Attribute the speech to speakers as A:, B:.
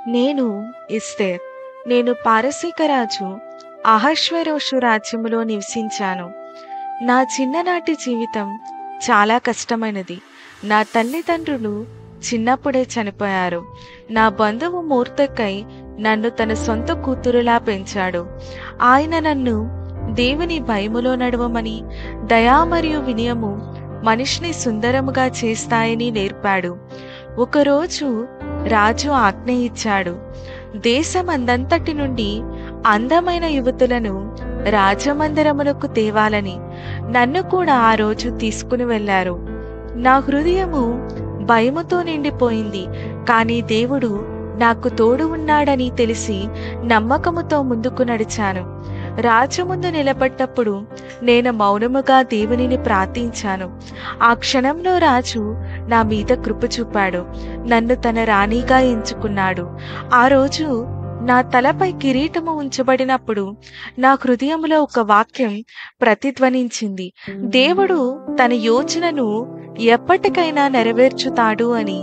A: నేను ఎస్తేర్. నేను పారసీక రాజు అహష్వేరోషు రాజ్యములో నివసించాను. నా చిన్ననాటి జీవితం చాలా కష్టమైనది. నా తల్లిదండ్రులు చిన్నప్పుడే చనిపోయారు. నా బంధువు మొర్దెకై నన్ను తన సొంత కూతురులా పెంచాడు. ఆయన నన్ను దేవుని భయములో నడవమని, దయా మరియు వినయము మనిషిని సుందరముగా చేస్తాయని నేర్పాడు. ఒకరోజు రాజు ఆజ్ఞ ఇచ్చాడు. దేశమందంతటి నుండి అందమైన యువతులను రాజమందిరమునకు తేవాలని. నన్ను కూడా ఆ రోజు తీసుకుని వెళ్లారు. నా హృదయము భయముతో నిండిపోయింది. కానీ దేవుడు నాకు తోడు ఉన్నాడని తెలిసి నమ్మకముతో ముందుకు నడిచాను. రాజు ముందు నిలబడ్డప్పుడు నేను మౌనముగా దేవునిని ప్రార్థించాను. ఆ క్షణంలో రాజు నా మీద కృప చూపాడు. నన్ను తన రాణిగా ఎంచుకున్నాడు. ఆ రోజు నా తలపై కిరీటము ఉంచబడినప్పుడు నా హృదయంలో ఒక వాక్యం ప్రతిధ్వనించింది. దేవుడు తన యోచనను ఎప్పటికైనా నెరవేర్చుతాడు అని.